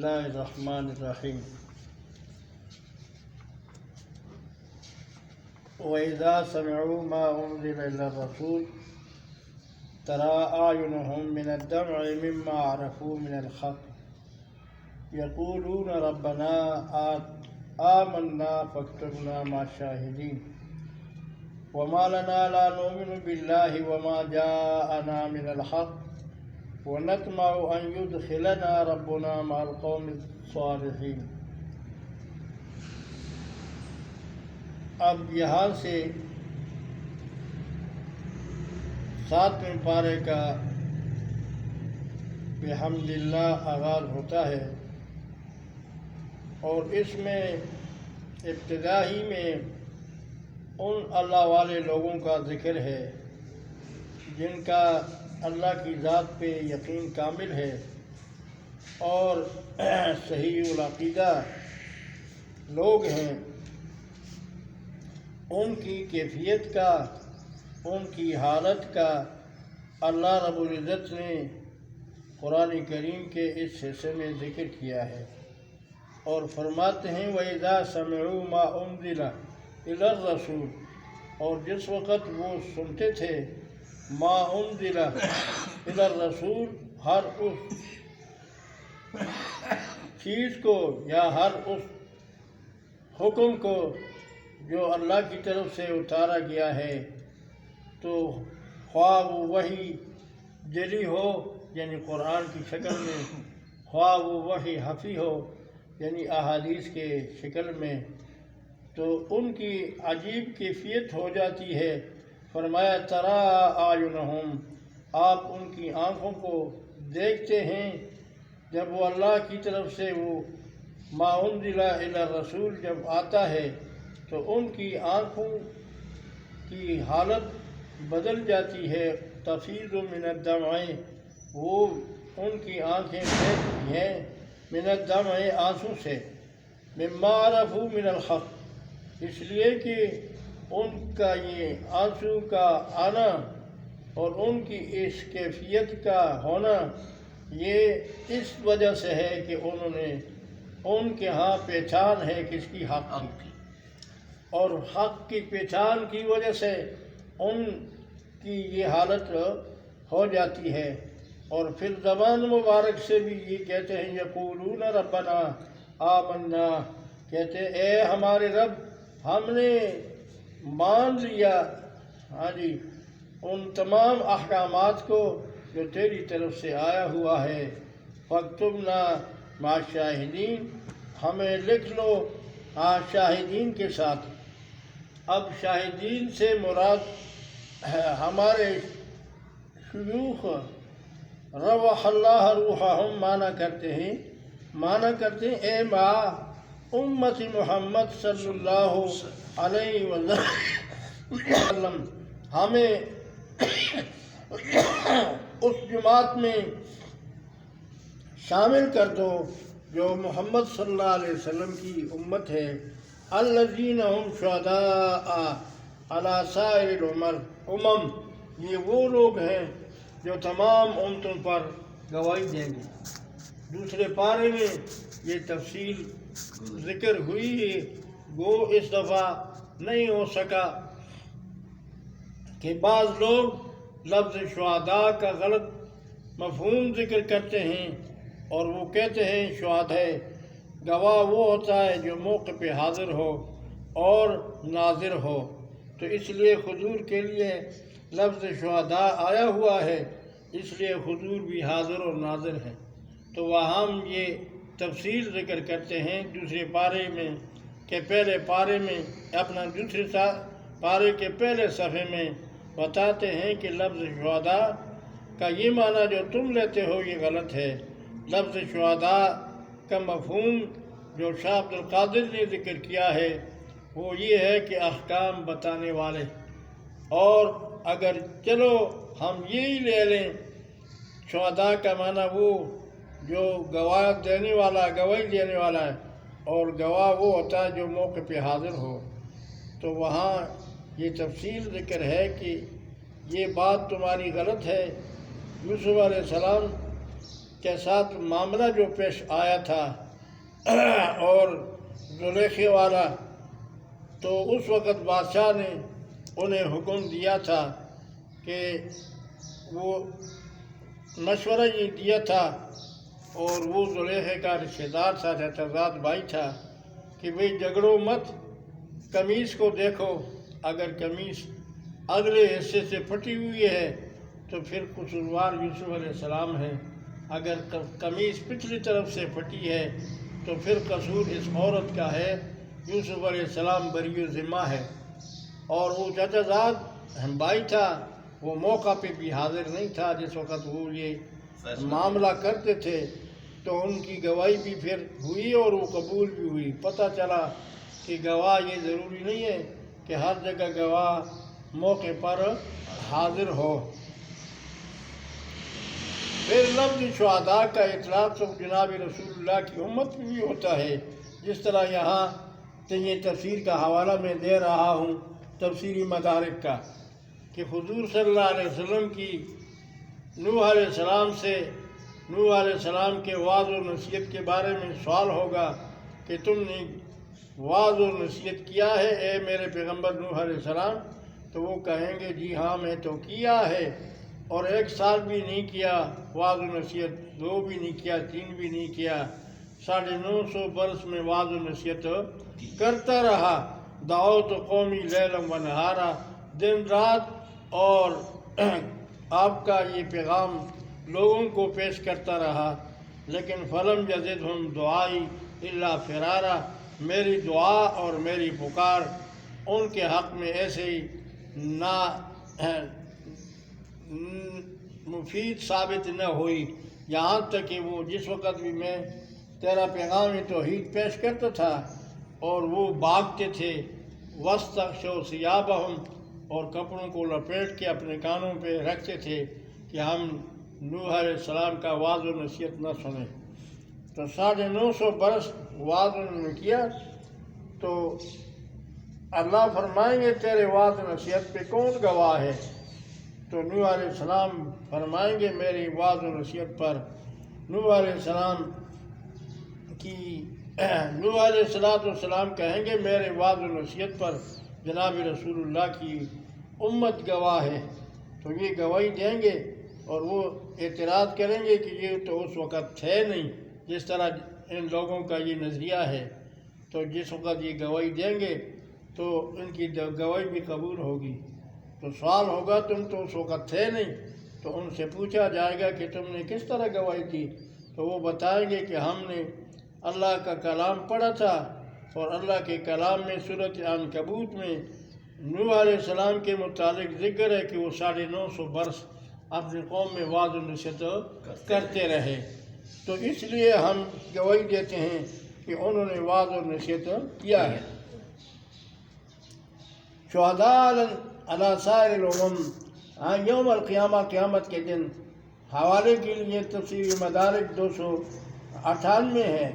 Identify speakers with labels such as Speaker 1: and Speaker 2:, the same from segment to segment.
Speaker 1: اللہ الرحمن الرحیم وَإِذَا سَمِعُوا مَا أُنزِلَ إِلَى الرَّسُولِ تَرَىٰ أَعْيُنَهُم مِّنَ الدَّمْعِ مِمَّا عَرَفُوا مِنَ الْحَقِّ يَقُولُونَ رَبَّنَا آمَنَّا فَاكْتُبْنَا مَعَ الشَّاهِدِينَ وَمَا لَنَا لَا نُؤْمِنُ بِاللَّهِ وَمَا جَاءَنَا مِنَ الْحَقِّ وَنَطْمَعُ أَن يُدْخِلَنَا رَبُّنَا مَعَ الْقَوْمِ الصَّالِحِينَ۔ اب یہاں سے 7ویں پارے کا بحمد اللہ آغاز ہوتا ہے، اور اس میں ابتدائی میں ان اللہ والے لوگوں کا ذکر ہے جن کا اللہ کی ذات پہ یقین کامل ہے اور صحیح العقیدہ لوگ ہیں، ان کی کیفیت کا، ان کی حالت کا اللہ رب العزت نے قرآن کریم کے اس حصے میں ذکر کیا ہے، اور فرماتے ہیں وَإِذَا سَمِعُوا مَا أُنزِلَ إِلَى الرَّسُولِ، اور جس وقت وہ سنتے تھے ما انزل الی الرسول، ہر اس چیز کو یا ہر اس حکم کو جو اللہ کی طرف سے اتارا گیا ہے، تو خواہ وہ وحی جلی ہو یعنی قرآن کی شکل میں، خواہ وہ وحی خفی ہو یعنی احادیث کے شکل میں، تو ان کی عجیب کیفیت ہو جاتی ہے۔ فرمایا تَرَىٰ أَعْيُنَهُمْ، آپ ان کی آنکھوں کو دیکھتے ہیں جب وہ اللہ کی طرف سے وہ ما انزل الی الرسول جب آتا ہے تو ان کی آنکھوں کی حالت بدل جاتی ہے، تفیض من الدمع، وہ ان کی آنکھیں بہتی ہیں من الدمع، آنسو سے، مما عرفوا من الحق، اس لیے کہ ان کا یہ آنسو کا آنا اور ان کی اس کیفیت کا ہونا یہ اس وجہ سے ہے کہ انہوں نے ان کے ہاں پہچان ہے کس کی، حق کی، اور حق کی پہچان کی وجہ سے ان کی یہ حالت ہو جاتی ہے۔ اور پھر زبان مبارک سے بھی یہ کہتے ہیں یقولون ربنا آمنا، کہتے اے ہمارے رب ہم نے مان لیا ان تمام احکامات کو جو تیری طرف سے آیا ہوا ہے، فاکتبنا مع الشاہدین، ہمیں لکھ لو شاہدین کے ساتھ۔ اب شاہدین سے مراد ہمارے شیوخ روح اللہ روحہم مانا کرتے ہیں اے مع امت محمد صلی اللہ علیہ وسلم، ہمیں اس جماعت میں شامل کر دو جو محمد صلی اللہ علیہ وسلم کی امت ہے، الذین هم شہداء علی سائر الامم، یہ وہ لوگ ہیں جو تمام امتوں پر گواہی دیں گے۔ دوسرے پارے میں یہ تفصیل ذکر ہوئی ہے، وہ اس دفعہ نہیں ہو سکا کہ بعض لوگ لفظ شہداء کا غلط مفہوم ذکر کرتے ہیں اور وہ کہتے ہیں شہداء گواہ وہ ہوتا ہے جو موقع پہ حاضر ہو اور ناظر ہو، تو اس لیے حضور کے لیے لفظ شہداء آیا ہوا ہے، اس لیے حضور بھی حاضر اور ناظر ہے۔ تو وہاں ہم یہ تفصیل ذکر کرتے ہیں دوسرے پارے میں کہ پہلے پارے میں اپنا دوسرے پارے کے پہلے صفحے میں بتاتے ہیں کہ لفظ شہداء کا یہ معنی جو تم لیتے ہو یہ غلط ہے۔ لفظ شہداء کا مفہوم جو شاہ عبد القادر نے ذکر کیا ہے وہ یہ ہے کہ احکام بتانے والے، اور اگر چلو ہم یہی لے لیں شہداء کا معنی وہ جو گواہی دینے والا ہے، اور گواہ وہ ہوتا ہے جو موقع پہ حاضر ہو، تو وہاں یہ تفصیل ذکر ہے کہ یہ بات تمہاری غلط ہے۔ یوسف علیہ السلام کے ساتھ معاملہ جو پیش آیا تھا اور زلیخے والا، تو اس وقت بادشاہ نے انہیں حکم دیا تھا کہ وہ مشورہ یہ دیا تھا، اور وہ زلیخے کا رشتہ دار تھا، چچازاد بھائی تھا، کہ بھئی جھگڑو مت، قمیص کو دیکھو، اگر قمیص اگلے حصے سے پھٹی ہوئی ہے تو پھر قصوروار یوسف علیہ السلام ہے، اگر قمیص پچھلی طرف سے پھٹی ہے تو پھر قصور اس عورت کا ہے، یوسف علیہ السلام بری ذمہ ہے۔ اور وہ چچازاد بھائی تھا، وہ موقع پہ بھی حاضر نہیں تھا جس وقت وہ یہ معاملہ کرتے تھے، تو ان کی گواہی بھی پھر ہوئی اور وہ قبول بھی ہوئی۔ پتہ چلا کہ گواہ یہ ضروری نہیں ہے کہ ہر جگہ گواہ موقع پر حاضر ہو۔ پھر لفظ شہداء کا اطلاق تو جناب رسول اللہ کی امت میں بھی ہوتا ہے، جس طرح یہاں یہ تفسیر کا حوالہ میں دے رہا ہوں تفسیری مدارک کا، کہ حضور صلی اللہ علیہ وسلم کی نوح علیہ السلام سے، نوح علیہ السلام کے وعظ و نصیحت کے بارے میں سوال ہوگا کہ تم نے وعظ و نصیحت کیا ہے اے میرے پیغمبر نوح علیہ السلام؟ تو وہ کہیں گے جی ہاں میں تو کیا ہے، اور 1 سال بھی نہیں کیا وعظ و نصیحت، 2 بھی نہیں کیا، 3 بھی نہیں کیا، 950 برس میں وعظ و نصیحت کرتا رہا۔ دعوت قومی لیلا و نہارا، دن رات، اور آپ کا یہ پیغام لوگوں کو پیش کرتا رہا، لیکن فلم یزدہم دعائی الا فرارا، میری دعا اور میری پکار ان کے حق میں ایسے ہی مفید ثابت نہ ہوئی، یہاں تک کہ وہ جس وقت بھی میں تیرا پیغام توحید پیش کرتا تھا اور وہ بھاگتے تھے، وَاسْتَغْشَوْا ثِيَابَهُمْ، اور کپڑوں کو لپیٹ کے اپنے کانوں پہ رکھتے تھے کہ ہم نوح علیہ السلام کا وعظ و نصیحت نہ سنیں۔ تو 950 برس وعظ انہوں نے کیا، تو اللہ فرمائیں گے تیرے وعظ و نصیحت پہ کون گواہ ہے؟ تو نوح علیہ السلام فرمائیں گے میری وعظ و نصیحت پر نوح علیہ السلام کی نوح علیہ السلام کہیں گے میرے وعظ و نصیحت پر جناب رسول اللہ کی امت گواہ ہے، تو یہ گواہی دیں گے، اور وہ اعتراض کریں گے کہ یہ تو اس وقت تھے نہیں، جس طرح ان لوگوں کا یہ نظریہ ہے۔ تو جس وقت یہ گواہی دیں گے تو ان کی گواہی بھی قبول ہوگی۔ تو سوال ہوگا تم تو اس وقت تھے نہیں، تو ان سے پوچھا جائے گا کہ تم نے کس طرح گواہی دی؟ تو وہ بتائیں گے کہ ہم نے اللہ کا کلام پڑھا تھا، اور اللہ کے کلام میں سورۃ عنکبوت میں نوح علیہ السلام کے متعلق ذکر ہے کہ وہ 950 برس اپنی قوم میں وعظ و نصیحت کرتے رہے، تو اس لیے ہم گواہی دیتے ہیں کہ انہوں نے وعظ و نصیحت کیا ہے۔ شہداء علی سائر الامم، یوم القیامہ، قیامت کے دن، حوالے کے لیے تفسیر مدارک 298 ہے،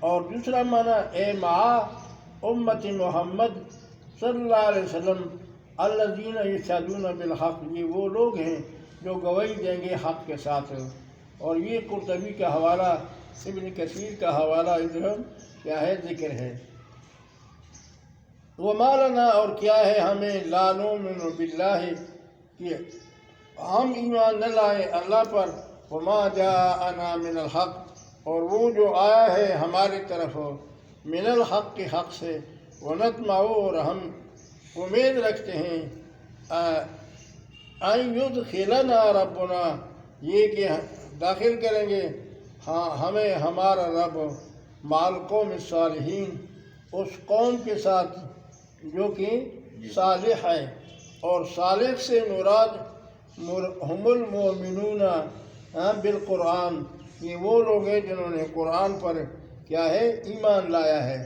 Speaker 1: اور دوسرا معنی اے مع امت محمد صلی اللہ علیہ وسلم الذین یشہدون بالحق، یہ وہ لوگ ہیں جو گواہی دیں گے حق کے ساتھ۔ اور یہ قرطبی کا حوالہ، ابن کثیر کا حوالہ ادھر کیا ہے ذکر ہے۔ وَمَا لَنَا، اور کیا ہے ہمیں، لَا نُؤْمِنُ بِاللَّهِ، کہ ہم ایمان نہ لائے اللہ پر، وَمَا جَاءَنَا مِنَ الْحَقِّ، اور وہ جو آیا ہے ہماری طرف من الحق کے حق سے، وَنَطْمَعُ، اور ہم امید رکھتے ہیں، أَن يُدْخِلَنَا رَبُّنَا، یہ کہ داخل کریں گے ہمیں ہمارا رب مع القوم الصالحین، اس قوم کے ساتھ جو کہ صالح ہے، اور صالح سے مراد ہم المؤمنون بالقرآن، یہ وہ لوگ ہیں جنہوں نے قرآن پر کیا ہے ایمان لایا ہے۔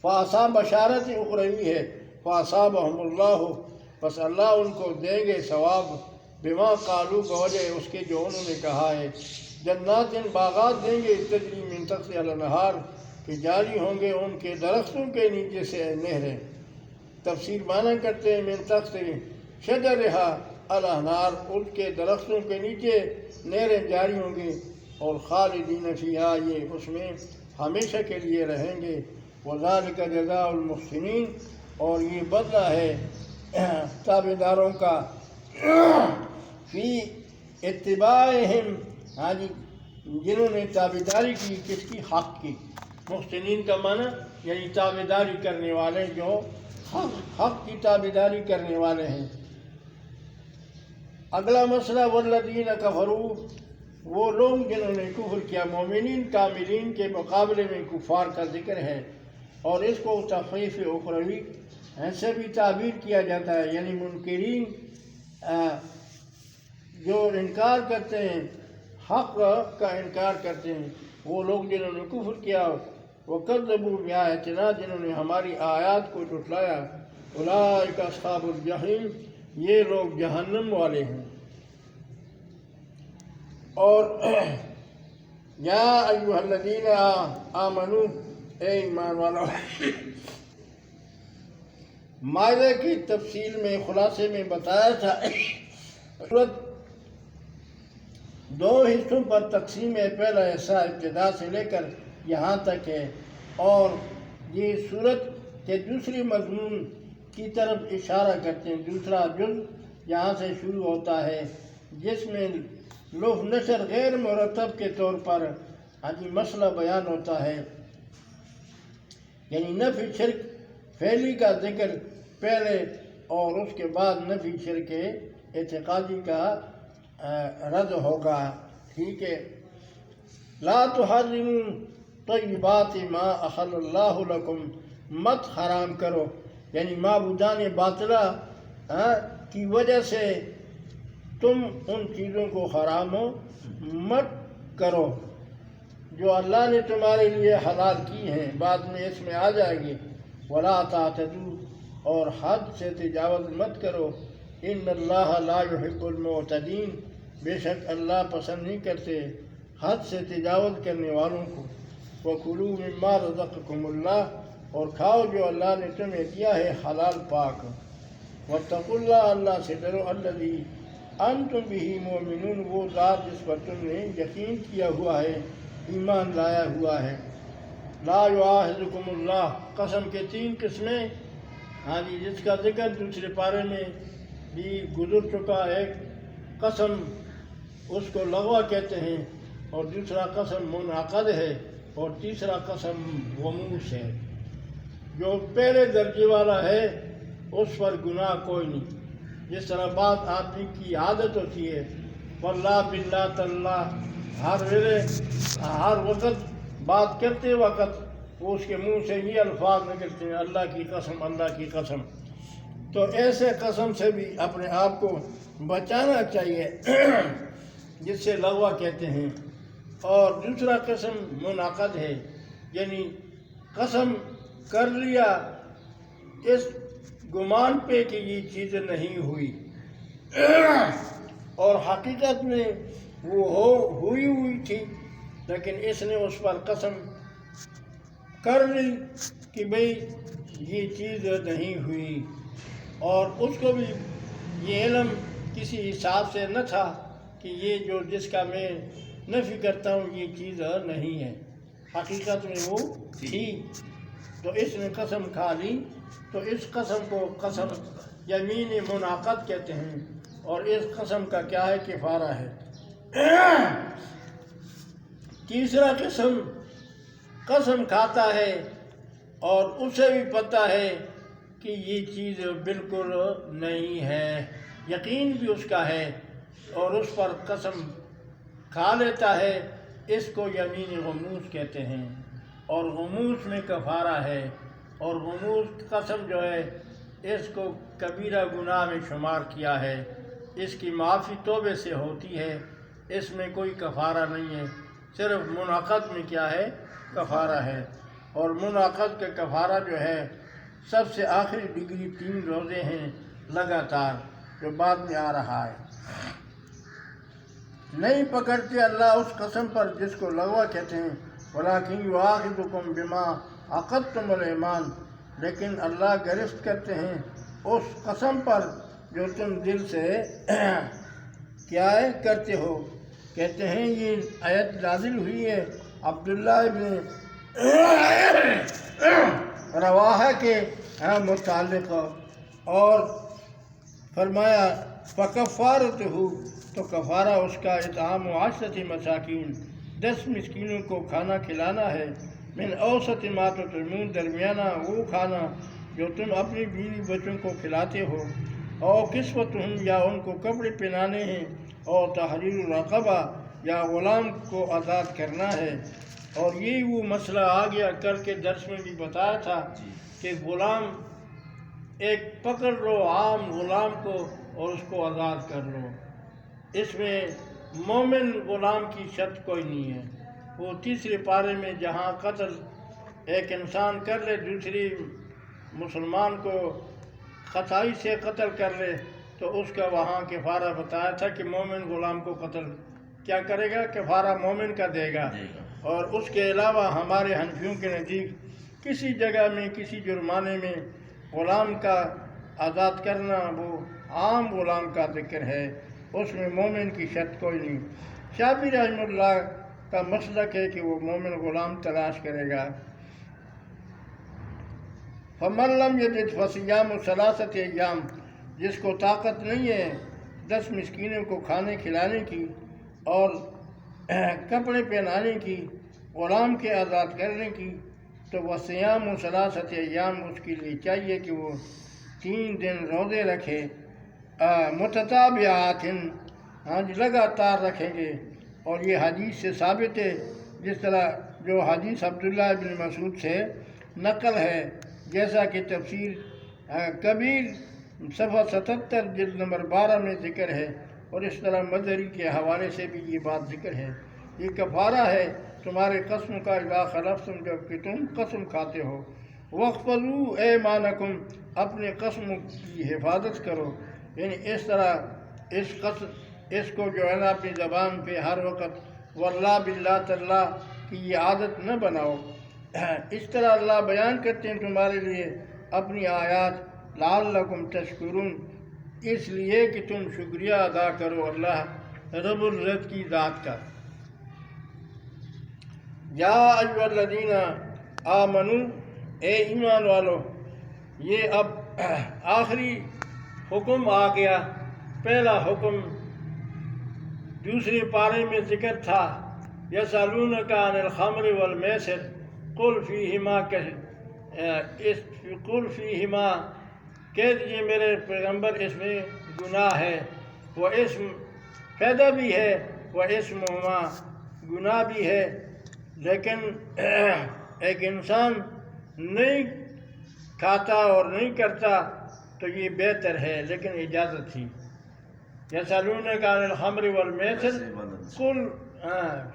Speaker 1: فاصاب بشارت اخروی ہے، فاصابہم اللہ، بس اللہ ان کو دیں گے ثواب، بما قالو، بوجہ اس کے جو انہوں نے کہا ہے، جنات، باغات دیں گے، تجری من تحتہا الانہار، کہ جاری ہوں گے ان کے درختوں کے نیچے سے نہریں۔ تفسیر معنی کرتے ہیں من تحت شجرہا الانہار، ان کے درختوں کے نیچے نیرے جاری ہوں گے اور خالدین فیہا یہ اس میں ہمیشہ کے لیے رہیں گے وذالک جزاء المحسنین اور یہ بدلہ ہے تابعداروں کا فی اتباعہم ہاں جی جنہوں نے تابعداری کی کس کی حق کی محسنین کا معنی یعنی تابعداری کرنے والے جو حق کی تابعداری کرنے والے ہیں اگلا مسئلہ والذین کفروا وہ لوگ جنہوں نے کفر کیا مومنین کاملین کے مقابلے میں کفار کا ذکر ہے اور اس کو تخفیف اخروی ایسے بھی تعبیر کیا جاتا ہے یعنی منکرین جو انکار کرتے ہیں حق کا انکار کرتے ہیں وہ لوگ جنہوں نے کفر کیا وکذبوا بآیاتنا جنہوں نے ہماری آیات کو جھٹلایا اولئک اصحاب الجحیم یہ لوگ جہنم والے ہیں اور یا ایھا الذین آمنوا اے ایمان والو مائدہ کی تفصیل میں خلاصے میں بتایا تھا سورت دو حصوں پر تقسیم ہے پہلا حصہ ابتدا سے لے کر یہاں تک ہے اور یہ سورت کے دوسری مضمون کی طرف اشارہ کرتے ہیں دوسرا جز یہاں سے شروع ہوتا ہے جس میں لوح نشر غیر مرتب کے طور پر مسئلہ بیان ہوتا ہے یعنی نفی شرک فعلی کا ذکر پہلے اور اس کے بعد نفی شرک اعتقادی کا رد ہوگا ٹھیک ہے لا تحرموا طیبات ما احل اللہ لکم مت حرام کرو یعنی معبودان باطلہ کی وجہ سے تم ان چیزوں کو حرام مت کرو جو اللہ نے تمہارے لیے حلال کی ہیں بعد میں اس میں آ جائے گی ولا تعتدوا اور حد سے تجاوز مت کرو ان اللہ لا يحب المعتدین بے شک اللہ پسند نہیں کرتے حد سے تجاوز کرنے والوں کو وَكُلُوا مِمَّا رَزَقَكُمُ اللَّهُ اور کھاؤ جو اللہ نے تمہیں دیا ہے حلال پاک وَاتَّقُوا اللَّهَ اللہ سے ڈرو الَّذِي أَنْتُمْ بِهِ مُؤْمِنُونَ وہ ذات جس پر تم نے یقین کیا ہوا ہے ایمان لایا ہوا ہے لا يُعَاهِدُكُمُ اللَّهُ قسم کے تین قسمیں جی جس کا ذکر دوسرے پارے میں بھی گزر چکا ایک قسم اس کو لغوہ کہتے ہیں اور دوسرا قسم منعقد ہے اور تیسرا قسم غموس ہے جو پہلے درجے والا ہے اس پر گناہ کوئی نہیں جس طرح بات آدمی کی عادت ہوتی ہے واللہ باللہ تاللہ ہر وقت بات کرتے وقت وہ اس کے منہ سے یہ الفاظ نکلتے ہیں اللہ کی قسم تو ایسے قسم سے بھی اپنے آپ کو بچانا چاہیے جس سے لغوہ کہتے ہیں اور دوسرا قسم منعقد ہے یعنی قسم کر لیا اس گمان پہ کہ یہ چیز نہیں ہوئی اور حقیقت میں وہ ہوئی تھی لیکن اس نے اس پر قسم کر لی کہ بھئی یہ چیز نہیں ہوئی اور اس کو بھی یہ علم کسی حساب سے نہ تھا کہ یہ جو جس کا میں نفی کرتا ہوں یہ چیز نہیں ہے حقیقت میں وہ تھی تو اس نے قسم کھا لی تو اس قسم کو قسم یمین منعقد کہتے ہیں اور اس قسم کا کیا ہے کفارہ ہے تیسرا قسم کھاتا ہے اور اسے بھی پتہ ہے کہ یہ چیز بالکل نہیں ہے یقین بھی اس کا ہے اور اس پر قسم کھا لیتا ہے اس کو یمین غموس کہتے ہیں اور غموس میں کفارہ ہے اور غموس قسم جو ہے اس کو کبیرہ گناہ میں شمار کیا ہے اس کی معافی توبے سے ہوتی ہے اس میں کوئی کفارہ نہیں ہے صرف منعقد میں کیا ہے کفارہ ہے اور منعقد کا کفارہ جو ہے سب سے آخری ڈگری 3 روزے ہیں لگاتار جو بعد میں آ رہا ہے نہیں پکڑتے اللہ اس قسم پر جس کو لغوہ کہتے ہیں وَلَٰكِنْ يُؤَاخِذُكُمْ بِمَا عَقَدتُّمُ الْأَيْمَانَ لیکن اللہ گرفت کرتے ہیں اس قسم پر جو تم دل سے کیا ہے کرتے ہو کہتے ہیں یہ آیت نازل ہوئی ہے عبداللہ ابن رواحہ کے متعلق، اور فرمایا فکفارتہ، تو کفارہ اس کا اطعام 10 مساکین، 10 مسکینوں کو کھانا کھلانا ہے، من اوسط ما تطعمون، درمیانہ وہ کھانا جو تم اپنی بیوی بچوں کو کھلاتے ہو، اور کسوتہم، یا ان کو کپڑے پہنانے ہیں، اور تحریر رقبہ، یا غلام کو آزاد کرنا ہے۔ اور یہ وہ مسئلہ آ گیا، کل کے درس میں بھی بتایا تھا کہ غلام ایک پکڑ لو عام غلام کو اور اس کو آزاد کر لو، اس میں مومن غلام کی شرط کوئی نہیں ہے۔ وہ تیسرے پارے میں جہاں قتل ایک انسان کر لے، دوسری مسلمان کو خطائی سے قتل کر لے، تو اس کا وہاں کفارہ بتایا تھا کہ مومن غلام کو قتل کیا کرے گا، کفارہ مومن کا دے گا۔ اور اس کے علاوہ ہمارے حنفیوں کے نزدیک کسی جگہ میں کسی جرمانے میں غلام کا آزاد کرنا وہ عام غلام کا ذکر ہے، اس میں مومن کی شرط کوئی نہیں۔ شافعی رحمہ اللہ کا مسلک ہے کہ وہ مومن غلام تلاش کرے گا۔ فَمَن لَّمْ يَجِدْ فَصِيَامُ 3 ایام، جس کو طاقت نہیں ہے 10 مسکینوں کو کھانے کھلانے کی اور کپڑے پہنانے کی، غلام کے آزاد کرنے کی، تو وصیام 3 ایام، اس کے لیے چاہیے کہ وہ 3 دن روزے رکھے، متتابعات، لگاتار رکھیں گے۔ اور یہ حدیث سے ثابت ہے، جس طرح جو حدیث عبداللہ ابن مسعود سے نقل ہے، جیسا کہ تفسیر کبیر صفحہ 77 جلد نمبر 12 میں ذکر ہے، اور اس طرح مظہری کے حوالے سے بھی یہ بات ذکر ہے۔ یہ کفارہ ہے تمہارے قسم کا، اذا خلفتم، جب کہ تم قسم کھاتے ہو، واحفظوا ایمانکم، اپنے قسم کی حفاظت کرو، یعنی اس طرح اس کو جو ہے نا اپنی زبان پہ ہر وقت واللہ باللہ تاللہ کی یہ عادت نہ بناؤ۔ اس طرح اللہ بیان کرتے ہیں تمہارے لیے اپنی آیات، لعلکم تشکرون، اس لیے کہ تم شکریہ ادا کرو اللہ رب العزت کی ذات کا۔ یا ایھا الذین آمنوا، اے ایمان والو، یہ اب آخری حکم آ گیا۔ پہلا حکم دوسرے پارے میں ذکر تھا، یسألونک عن الخمر والمیسر قل فیہما، کہہ دیجیے میرے پیغمبر اس میں گناہ ہے، وہ اسم فائدہ بھی ہے، وہ اسمہما گناہ بھی ہے، لیکن ایک انسان نہیں کھاتا اور نہیں کرتا تو یہ بہتر ہے، لیکن اجازت تھی۔ یسألونک عن الخمر والمیسر قل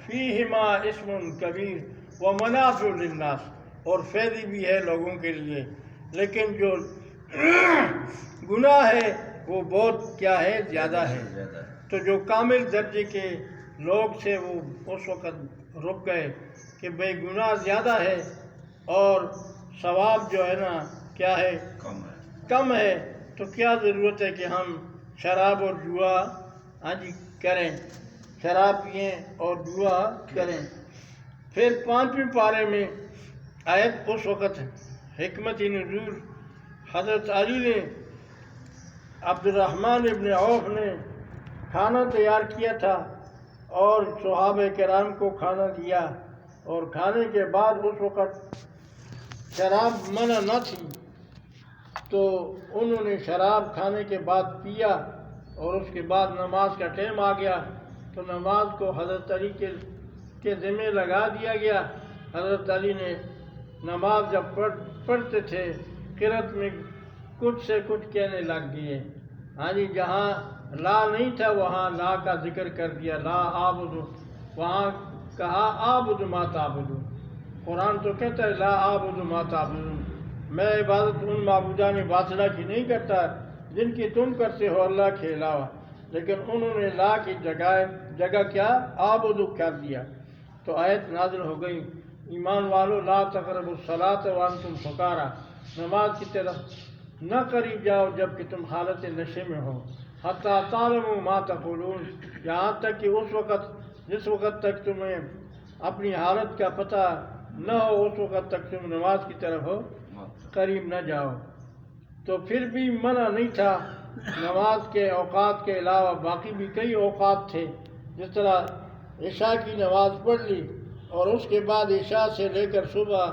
Speaker 1: فیہما اسم کبیر ومنافع للناس، اور فائدے بھی ہے لوگوں کے لیے، لیکن جو گناہ ہے وہ بہت کیا ہے، زیادہ ہے۔ تو جو کامل درجے کے لوگ تھے وہ اس وقت رک گئے کہ بھئی گناہ زیادہ ہے اور ثواب جو ہے نا کیا ہے، کم ہے، تو کیا ضرورت ہے کہ ہم شراب اور جوا کریں، شراب پئیں اور جوا کریں۔ پھر 5ویں پارے میں آیت اس وقت حکمت نزول، حضرت علی نے، عبد الرحمن ابن عوف نے کھانا تیار کیا تھا اور صحابہ کرام کو کھانا دیا، اور کھانے کے بعد اس وقت شراب منع نہ تھی، تو انہوں نے شراب کھانے کے بعد پیا، اور اس کے بعد نماز کا ٹائم آ گیا تو نماز کو حضرت علی کے ذمہ لگا دیا گیا۔ حضرت علی نے نماز جب پڑھتے تھے قرأت میں کچھ سے کچھ کہنے لگ گئے، جہاں لا نہیں تھا وہاں لا کا ذکر کر دیا، لا اعبد، وہاں کہا اعبد ما تعبدون۔ قرآن تو کہتا ہے لا اعبد ما تعبدون، میں عبادت ان معبودان باطلہ کی نہیں کرتا جن کی تم کرتے ہو اللہ کے علاوہ، لیکن انہوں نے لا کی جگہ کیا، اعبد کر دیا۔ تو آیت نازل ہو گئی، ایمان والو لا تقربوا الصلاۃ وانتم سکارى، نماز کی طرف نہ قریب جاؤ جب کہ تم حالت نشے میں ہو، حتی تعلموا ما تقولون، یہاں تک کہ اس وقت جس وقت تک تمہیں اپنی حالت کا پتہ نہ ہو اس وقت تک تم نماز کی طرف قریب نہ جاؤ۔ تو پھر بھی منع نہیں تھا، نماز کے اوقات کے علاوہ باقی بھی کئی اوقات تھے، جس طرح عشاء کی نماز پڑھ لی اور اس کے بعد عشاء سے لے کر صبح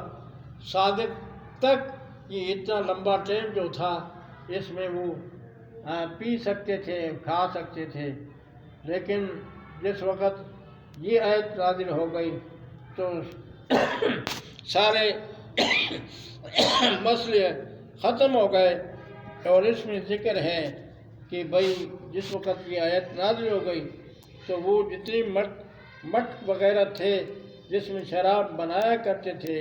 Speaker 1: صادق تک یہ اتنا لمبا ٹائم جو تھا اس میں وہ پی سکتے تھے، کھا سکتے تھے۔ لیکن جس وقت یہ آیت نازل ہو گئی تو سارے مسئلے ختم ہو گئے، اور اس میں ذکر ہے کہ بھئی جس وقت یہ آیت نازل ہو گئی تو وہ جتنی مٹ وغیرہ تھے جس میں شراب بنایا کرتے تھے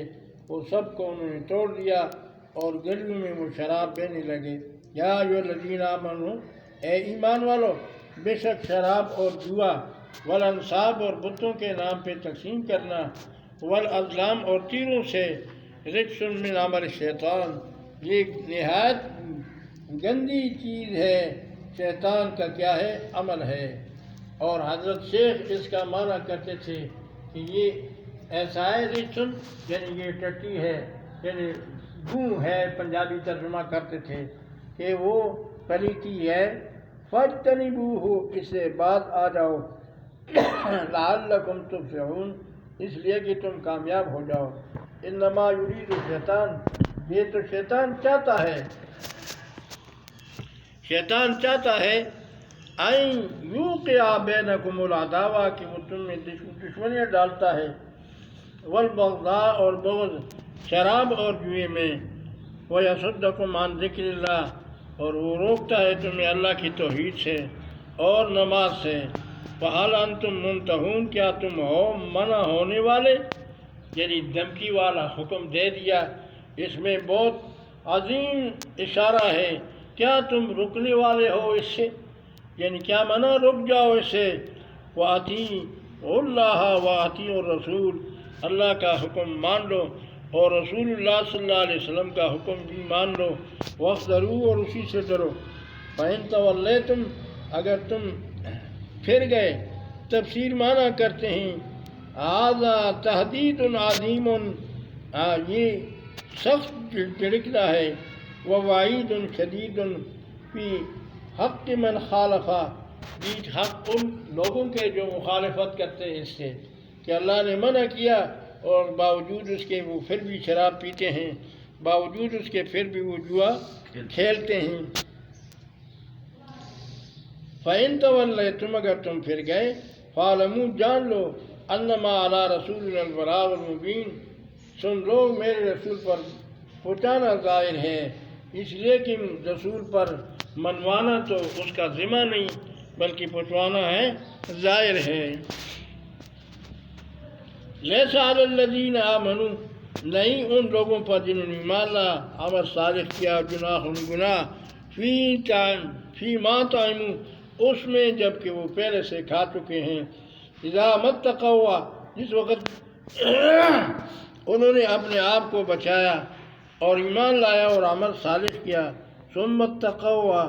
Speaker 1: وہ سب کو انہوں نے توڑ دیا اور گلیوں میں وہ شراب پینے لگے۔ یا ایھا الذین آمنوا، اے ایمان والو، بے شک شراب اور جوا، والانصاب اور بتوں کے نام پہ تقسیم کرنا، والازلام اور تیروں سے، رجس من عمل شیطان، یہ نہایت گندی چیز ہے، شیطان کا کیا ہے؟ عمل ہے۔ اور حضرت شیخ اس کا معنی کرتے تھے کہ یہ ایسا ہے، رجسن یعنی یہ ٹٹی ہے، یعنی گوں ہے، پنجابی ترجمہ کرتے تھے کہ وہ پلیتی ہے۔ فاجتنبوہ، اس سے بعد آ جاؤ، لعلکم تفلحون، اس لیے کہ تم کامیاب ہو جاؤ۔ انما یرید الشیطان، یہ تو شیطان چاہتا ہے، شیطان چاہتا ہے این یوقع بینکم العداوہ، کہ وہ تم میں دشمنیاں ڈالتا ہے، والبغضاء اور بغض شراب اور جوئے میں، ویصدکم عن ذکر اللہ، اور وہ روکتا ہے تمہیں اللہ کی توحید سے اور نماز سے۔ فہل انتم منتہون، کیا تم ہو منع ہونے والے؟ یعنی دھمکی والا حکم دے دیا، اس میں بہت عظیم اشارہ ہے، کیا تم رکنے والے ہو اس سے؟ یعنی کیا منع، رک جاؤ اس سے۔ وَأَطِیعُوا اللَّهَ وَأَطِیعُوا الرَّسُولَ، اللہ کا حکم مان لو اور رسول اللہ صلی اللہ علیہ وسلم کا حکم بھی مان لو، وَاحْذَرُوا، اور اسی سے ڈرو۔ فَإِن تَوَلَّیْتُمْ، اگر تم پھر گئے، تفسیر معنی کرتے ہیں ھذا تحدید عظیم، یہ سخت جھڑکنا ہے، ووعید شدید فی حق من خالف، بیچ حق ان لوگوں کے جو مخالفت کرتے ہیں اس سے، کہ اللہ نے منع کیا اور باوجود اس کے وہ پھر بھی شراب پیتے ہیں، باوجود اس کے پھر بھی وہ جوا کھیلتے ہیں۔ فَإِن تَوَلَّیْتُمْ، اگر تم پھر گئے، فَاعْلَمُوا، جان لو، اَنَّمَا عَلَىٰ رَسُولِنَا الْبَلَاغُ الْمُبِینُ، سن لو میرے رسول پر پہنچانا ظاہر ہے، اس لیے کہ رسول پر منوانا تو اس کا ذمہ نہیں بلکہ پہنچوانا ہے، ظاہر ہے۔ لیس علی الذین آمنوا، نہیں ان لوگوں پر جنہوں نے ایمان لایا، عمل صالح کیا، گناہ فی ما طعموا، اس میں جب کہ وہ پہلے سے کھا چکے ہیں، اذا متقوا، جس وقت انہوں نے اپنے آپ کو بچایا اور ایمان لایا اور عمل صالح کیا، ثم اتقوا،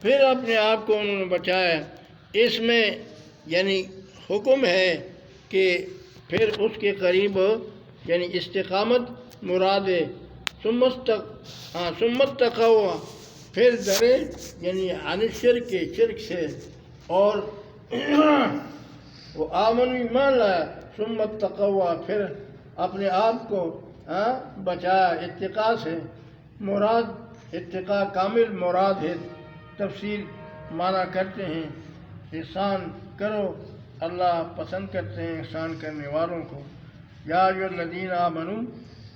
Speaker 1: پھر اپنے آپ کو انہوں نے بچایا، اس میں یعنی حکم ہے کہ پھر اس کے قریب یعنی استقامت مراد ہے، ثم اتقوا، پھر ڈرے یعنی عن الشرک، شرک سے، اور وہ آمن ایمان لایا، ثم اتقوا، پھر اپنے آپ کو بچایا اتقاء سے، مراد اتقاء کامل مراد ہے، تفصیل معنی کرتے ہیں احسان کرو، اللہ پسند کرتے ہیں احسان کرنے والوں کو۔ یا ایھا الذین آمنوا،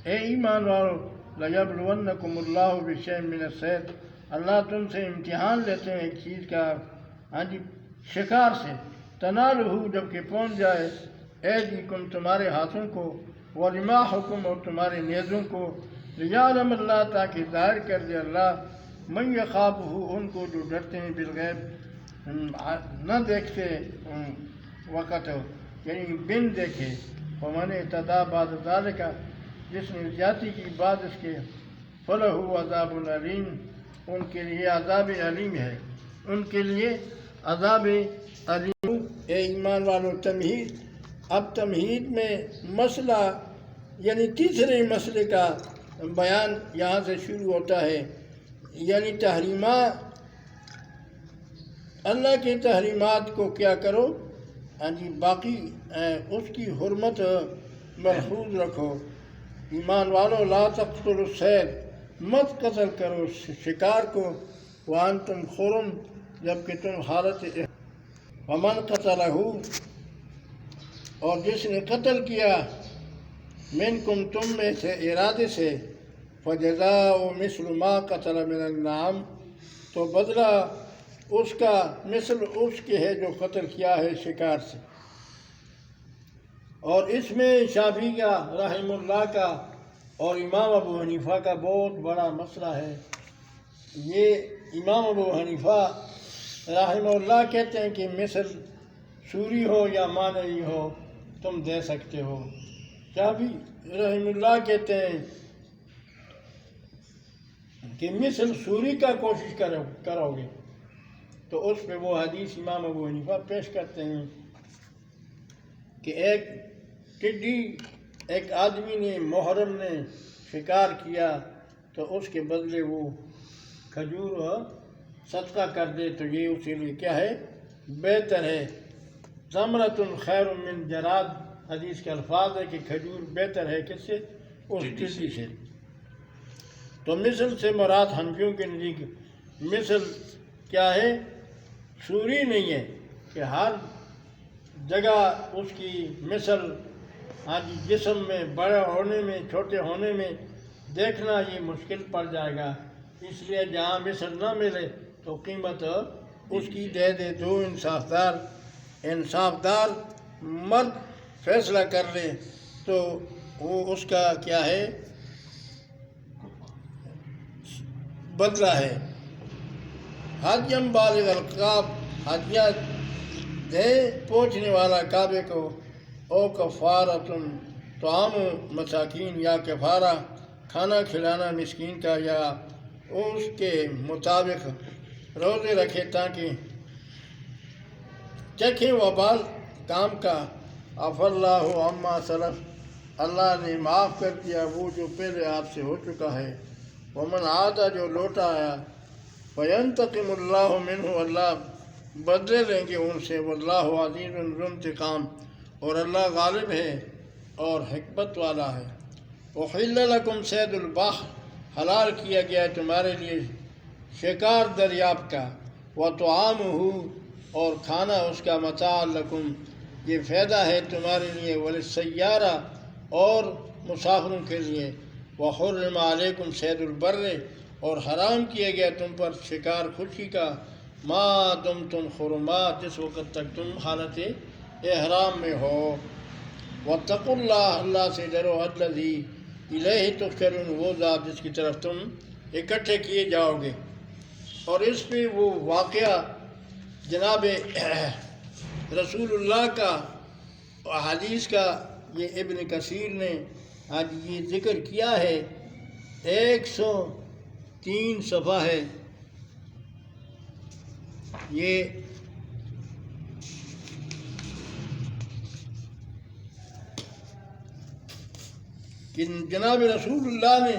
Speaker 1: اے ایمان والو، لیبلونکم اللہ بشیء من الصید، اللہ تم سے امتحان لیتے ہیں ایک چیز کا، شکار سے، تنالہ، جب کہ پہنچ جائے، ایدیکم، تمہارے ہاتھوں کو، ورماحکم، اور تمہارے نیزوں کو، لیعلم اللہ، تاکہ ظاہر کر دے اللہ، من یخافہ، ان کو جو ڈرتے ہیں، بالغیب، نہ دیکھتے وقت یعنی بن دیکھے، ومن اعتدی بعد ذلک، جس نے زیادتی کی بعد اس کے، فلہ عذاب علیم، ان کے لیے عذاب علیم ہے، ان کے لیے عذاب علیم۔ اے ایمان والو تمہید، اب تمہید میں مسئلہ یعنی تیسرے مسئلے کا بیان یہاں سے شروع ہوتا ہے، یعنی تحریمات، اللہ کی تحریمات کو کیا کرو، ہاں جی باقی اس کی حرمت محفوظ رکھو۔ ایمان والو لا تقتلوا الصید، مت قتل کرو شکار کو، وانتم حرم، جبکہ تم حالت ومن قتلہ، اور جس نے قتل کیا، منکم تم میں سے ارادے سے، فجزاء مثل ما قتل من النعام، تو بدلہ اس کا مثل اس کے ہے جو قتل کیا ہے شکار سے۔ اور اس میں شافعی کا رحمہ اللہ کا اور امام ابو حنیفہ کا بہت بڑا مسئلہ ہے۔ یہ امام ابو حنیفہ رحمہ اللہ کہتے ہیں کہ مثل سوری ہو یا مانعی ہو تم دے سکتے ہو، شافعی رحمہ اللہ کہتے ہیں کہ مثل سوری کا کوشش کرو گے تو اس پہ وہ حدیث امام ابو حنیفہ پیش کرتے ہیں کہ ایک ٹڈی ایک آدمی نے محرم نے شکار کیا تو اس کے بدلے وہ کھجور صدقہ کر دے تو یہ اسی لیے کیا ہے، بہتر ہے۔ ثمرۃ خیر من جراد، حدیث کے الفاظ ہے کہ کھجور بہتر ہے کس سے، اس ٹڈی سے۔ تو مثل سے مراد حنفیوں کے نزدیک مثل کیا ہے، سوری نہیں ہے کہ ہر جگہ اس کی مثل ہاں جی جسم میں بڑے ہونے میں چھوٹے ہونے میں دیکھنا یہ مشکل پڑ جائے گا، اس لیے جہاں مثل نہ ملے تو قیمت اس کی دے دے، دو انصافدار مرد فیصلہ کر لے تو وہ اس کا کیا ہے، بدلہ ہے۔ حجم بالغ القاب، ہدیہ دے پہنچنے والا کعبے کو، او کفارتن طعام مساکین، یا کفارہ کھانا کھلانا مسکین کا، یا اس کے مطابق روزے رکھے تاکہ چکھیں وبال کام کا۔ عفا اللہ عما سلف، اللہ نے معاف کر دیا وہ جو پہلے آپ سے ہو چکا ہے۔ ومن عاد، جو لوٹا آیا، فینتقم اللہ منہ، اللہ بدلے لیں گے ان سے، واللہ عزیز ذو انتقام، اور اللہ غالب ہے اور حکمت والا ہے۔ احل لکم صید البحر، حلال کیا گیا ہے تمہارے لیے شکار دریاب کا، وطعامہ، اور کھانا اس کا، متاع لکم، یہ فائدہ ہے تمہارے لیے، وللسیارہ، اور مسافروں کے لیے۔ وحرم علیکم صید البر، اور حرام کیا گیا تم پر شکار خشکی کا، ما دمتم حرمات، جس وقت تک تم حالت احرام میں ہو۔ واتقوا اللہ، اللہ سے ڈرو، الذی الیہ تحشرون، وہ ذات جس کی طرف تم اکٹھے کیے جاؤ گے۔ اور اس پہ وہ واقعہ جناب رسول اللہ کا حدیث کا یہ ابن کثیر نے آج یہ ذکر کیا ہے، 103 صفحہ ہے یہ، کہ جناب رسول اللہ نے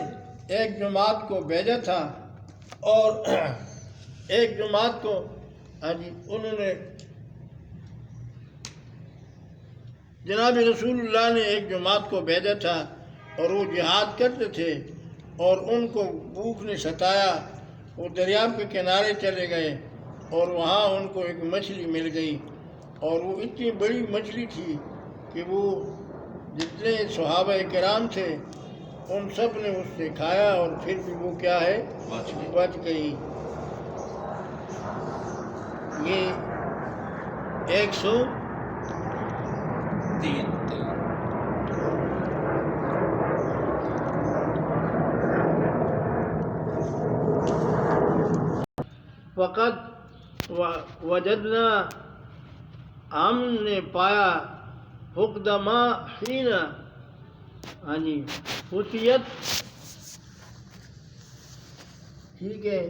Speaker 1: ایک جماعت کو بھیجا تھا، اور ایک جماعت کو انہوں نے جناب رسول اللہ نے ایک جماعت کو بھیجا تھا اور وہ جہاد کرتے تھے، اور ان کو بھوک نے ستایا، وہ دریاب کے کنارے چلے گئے اور وہاں ان کو ایک مچھلی مل گئی، اور وہ اتنی بڑی مچھلی تھی کہ وہ جتنے صحابہ کرام تھے ان سب نے اس سے کھایا، اور پھر بھی وہ کیا ہے، بچ گئی۔ یہ 103 فقط وجدنا، ہم نے پایا، حقدما حین فتیت، ٹھیک ہے،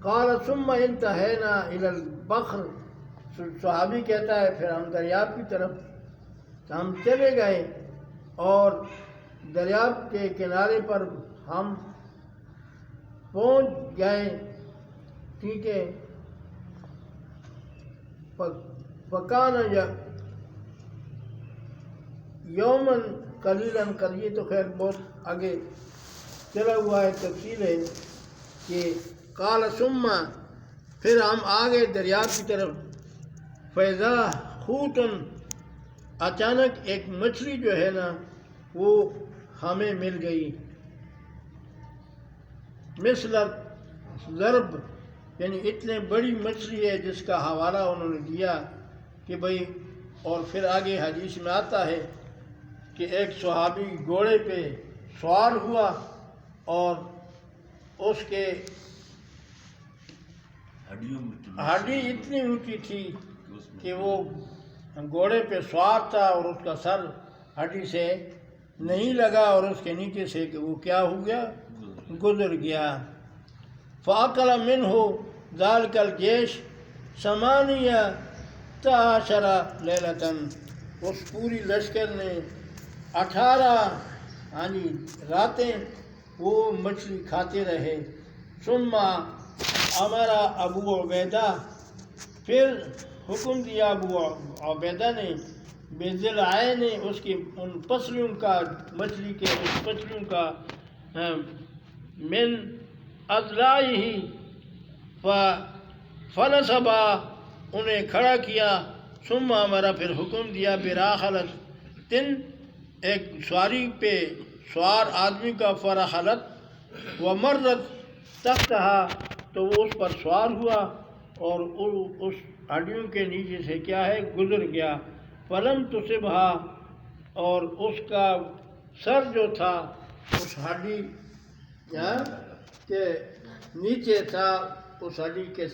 Speaker 1: قال ثم انتہینا الی البحر، صحابی کہتا ہے پھر ہم دریاب کی طرف ہم چلے گئے اور دریاب کے کنارے پر ہم پہنچ گئے، ٹھیک ہے۔ فکان یومن قلیلاً قلیل، تو خیر بہت آگے چلا ہوا ہے، تفصیل ہے کہ قال ثم، پھر ہم آگے دریاب کی طرف، فیضا خوتن، اچانک ایک مچھلی جو ہے نا وہ ہمیں مل گئی، مثل ضرب، یعنی اتنے بڑی مچھلی ہے جس کا حوالہ انہوں نے دیا کہ بھئی، اور پھر آگے حدیث میں آتا ہے کہ ایک صحابی گھوڑے پہ سوار ہوا اور اس کے ہڈی اتنی اونچی تھی کہ وہ گھوڑے پہ سوار تھا اور اس کا سر ہڈی سے نہیں لگا اور اس کے نیچے سے کہ وہ کیا ہو گیا، گزر گیا۔ فَأَكَلَ مِنْهُ ذَلِكَ الْجَيْشُ ثَمَانِيَةَ عَشَرَ لَيْلَةً، اس پوری لشکر نے 18 راتیں وہ مچھلی کھاتے رہے۔ ثم امر ابو عبیدہ، پھر حکم دیا ابو عبیدہ نے، بذل عین، اس کی ان پسلیوں کا، مچھلی کے اس پسلیوں کا، من اضلاعہ، فنصبا، انہیں کھڑا کیا، ثم امر، پھر حکم دیا، براحلۃ، ایک سواری پہ سوار آدمی کا، فرحلت ومرت تحتہا، تو وہ اس پر سوار ہوا اور اس ہڈیوں کے نیچے سے کیا ہے، گزر گیا۔ فلم تصبھا، اور اس کا سر جو تھا اس ہڈی کے نیچے تھا، اس ہڈی کے